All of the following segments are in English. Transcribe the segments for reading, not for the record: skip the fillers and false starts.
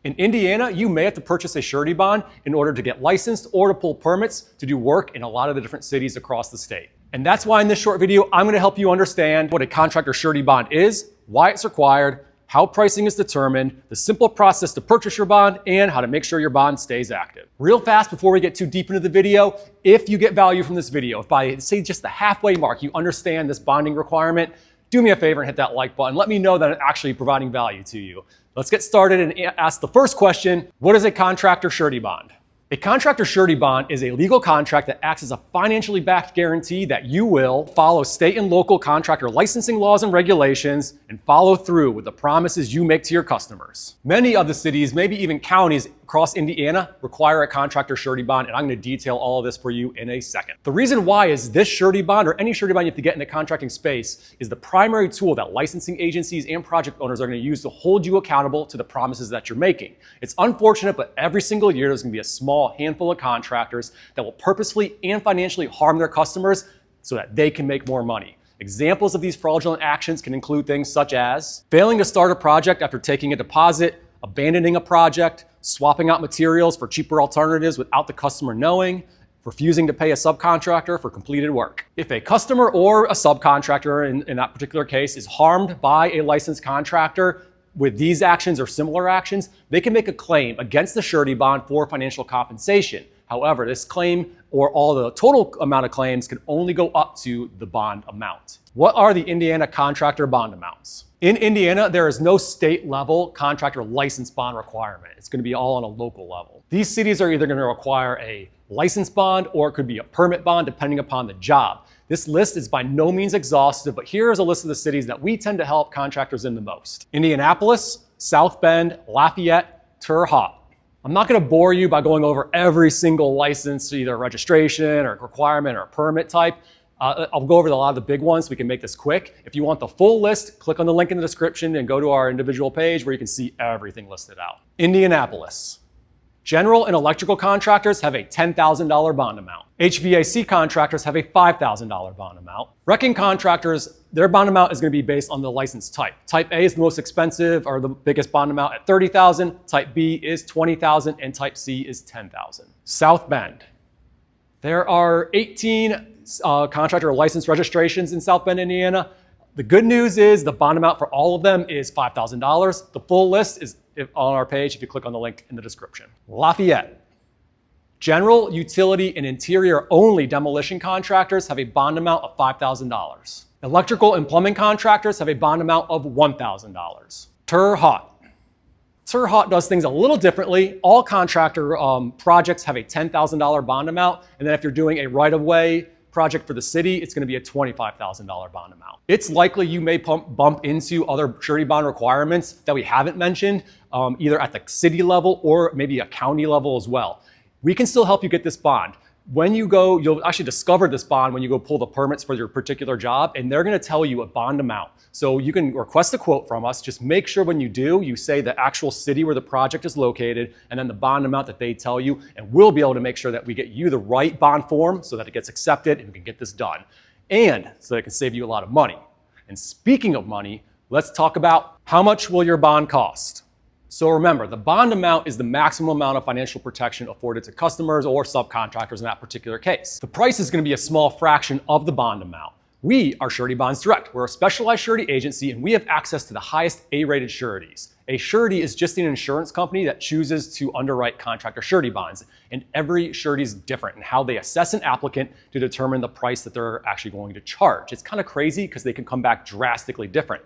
In Indiana, you may have to purchase a surety bond in order to get licensed or to pull permits to do work in a lot of the different cities across the state. And that's why in this short video, I'm going to help you understand what a contractor surety bond is, why it's required, how pricing is determined, the simple process to purchase your bond, and how to make sure your bond stays active. Real fast before we get too deep into the video, if you get value from this video, if by say just the halfway mark you understand this bonding requirement, do me a favor and hit that like button. Let me know that I'm actually providing value to you. Let's get started and ask the first question. What is a contractor surety bond? A contractor surety bond is a legal contract that acts as a financially backed guarantee that you will follow state and local contractor licensing laws and regulations and follow through with the promises you make to your customers. Many of the cities, maybe even counties across Indiana, require a contractor surety bond, and I'm going to detail all of this for you in a second. The reason why is this surety bond, or any surety bond you have to get in the contracting space, is the primary tool that licensing agencies and project owners are going to use to hold you accountable to the promises that you're making. It's unfortunate, but every single year there's going to be a small handful of contractors that will purposefully and financially harm their customers so that they can make more money. Examples of these fraudulent actions can include things such as failing to start a project after taking a deposit, abandoning a project, swapping out materials for cheaper alternatives without the customer knowing, refusing to pay a subcontractor for completed work. If a customer or a subcontractor in that particular case is harmed by a licensed contractor with these actions or similar actions, they can make a claim against the surety bond for financial compensation. However, this claim or all the total amount of claims can only go up to the bond amount. What are the Indiana contractor bond amounts? In Indiana, there is no state level contractor license bond requirement. It's going to be all on a local level. These cities are either going to require a license bond or it could be a permit bond depending upon the job. This list is by no means exhaustive, but here is a list of the cities that we tend to help contractors in the most. Indianapolis, South Bend, Lafayette, Terre Haute. I'm not going to bore you by going over every single license, either registration or requirement or permit type. I'll go over a lot of the big ones so we can make this quick. If you want the full list, click on the link in the description and go to our individual page where you can see everything listed out. Indianapolis. General and electrical contractors have a $10,000 bond amount. HVAC contractors have a $5,000 bond amount. Wrecking contractors, their bond amount is going to be based on the license type. Type A is the most expensive or the biggest bond amount at $30,000. Type B is $20,000 and Type C is $10,000. South Bend. There are 18 contractor license registrations in South Bend, Indiana. The good news is the bond amount for all of them is $5,000. The full list is on our page if you click on the link in the description. Lafayette. General, utility, and interior only demolition contractors have a bond amount of $5,000. Electrical and plumbing contractors have a bond amount of $1,000. Terre Haute. Terre Haute does things a little differently. All contractor projects have a $10,000 bond amount, and then if you're doing a right-of-way project for the city, it's going to be a $25,000 bond amount. It's likely you may bump into other surety bond requirements that we haven't mentioned, either at the city level or maybe a county level as well. We can still help you get this bond. When you go, you'll actually discover this bond when you go pull the permits for your particular job, and they're going to tell you a bond amount. So you can request a quote from us. Just make sure when you do, you say the actual city where the project is located and then the bond amount that they tell you, and we'll be able to make sure that we get you the right bond form so that it gets accepted and we can get this done. And so that it can save you a lot of money. And speaking of money, let's talk about how much will your bond cost? So remember, the bond amount is the maximum amount of financial protection afforded to customers or subcontractors in that particular case. The price is going to be a small fraction of the bond amount. We are Surety Bonds Direct. We're a specialized surety agency and we have access to the highest A-rated sureties. A surety is just an insurance company that chooses to underwrite contractor surety bonds. And every surety is different in how they assess an applicant to determine the price that they're actually going to charge. It's kind of crazy because they can come back drastically different.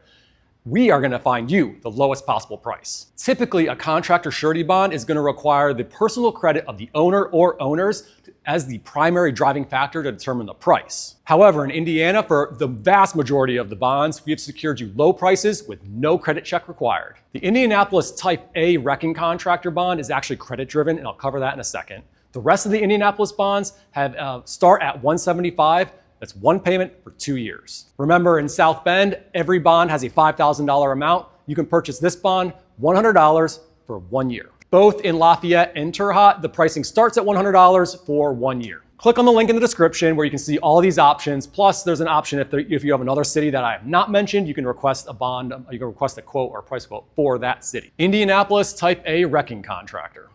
We are going to find you the lowest possible price. Typically, a contractor surety bond is going to require the personal credit of the owner or owners as the primary driving factor to determine the price. However, in Indiana, for the vast majority of the bonds, we have secured you low prices with no credit check required. The Indianapolis Type A wrecking contractor bond is actually credit driven, and I'll cover that in a second. The rest of the Indianapolis bonds have start at $175. That's one payment for 2 years. Remember, in South Bend, every bond has a $5,000 amount. You can purchase this bond $100 for 1 year. Both in Lafayette and Terre Haute, the pricing starts at $100 for 1 year. Click on the link in the description where you can see all of these options. Plus, there's an option if you have another city that I have not mentioned, you can request a bond, you can request a quote or a price quote for that city. Indianapolis Type A wrecking contractor.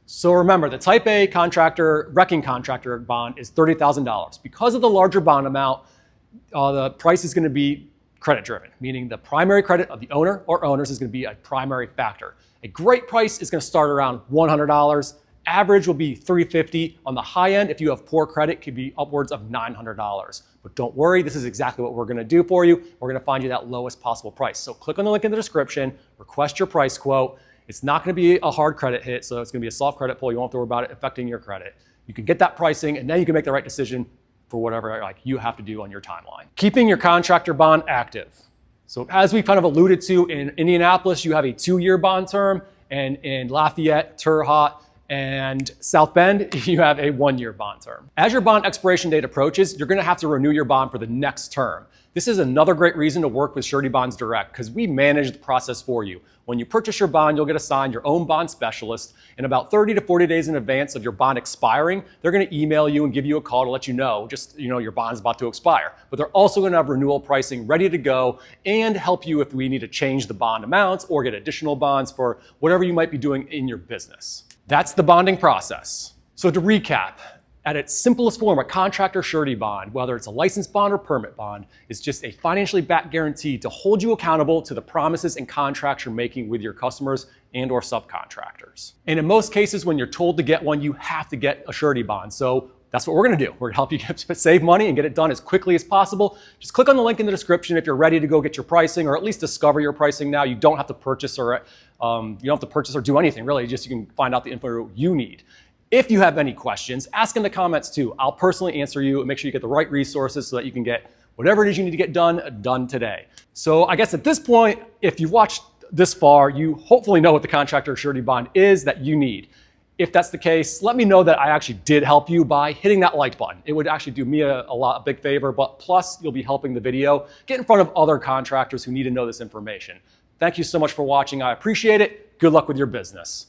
So remember, the Type A wrecking contractor bond is $30,000. Because of the larger bond amount, the price is going to be credit driven, meaning the primary credit of the owner or owners is going to be a primary factor. A great price is going to start around $100. Average will be $350. On the high end, if you have poor credit, it could be upwards of $900. But don't worry, this is exactly what we're going to do for you. We're going to find you that lowest possible price. So click on the link in the description, request your price quote. It's not going to be a hard credit hit, so it's going to be a soft credit pull. You won't have to worry about it affecting your credit. You can get that pricing, and then you can make the right decision for whatever you have to do on your timeline. Keeping your contractor bond active. So as we kind of alluded to, in Indianapolis, you have a 2-year bond term, and in Lafayette, Terre Haute, and South Bend, you have a 1-year bond term. As your bond expiration date approaches, you're gonna have to renew your bond for the next term. This is another great reason to work with Surety Bonds Direct because we manage the process for you. When you purchase your bond, you'll get assigned your own bond specialist, and about 30 to 40 days in advance of your bond expiring, they're gonna email you and give you a call to let you know, your bond's about to expire. But they're also gonna have renewal pricing ready to go and help you if we need to change the bond amounts or get additional bonds for whatever you might be doing in your business. That's the bonding process. So to recap, at its simplest form, a contractor surety bond, whether it's a licensed bond or permit bond, is just a financially backed guarantee to hold you accountable to the promises and contracts you're making with your customers and or subcontractors. And in most cases, when you're told to get one, you have to get a surety bond. So that's what we're gonna do. We're gonna help you save money and get it done as quickly as possible. Just click on the link in the description if you're ready to go get your pricing, or at least discover your pricing now. You don't have to purchase or do anything really. Just you can find out the info you need. If you have any questions, ask in the comments too. I'll personally answer you and make sure you get the right resources so that you can get whatever it is you need to get done today. So I guess at this point, if you've watched this far, you hopefully know what the contractor surety bond is that you need. If that's the case, let me know that I actually did help you by hitting that like button. It would actually do me a big favor, but plus you'll be helping the video get in front of other contractors who need to know this information. Thank you so much for watching. I appreciate it. Good luck with your business.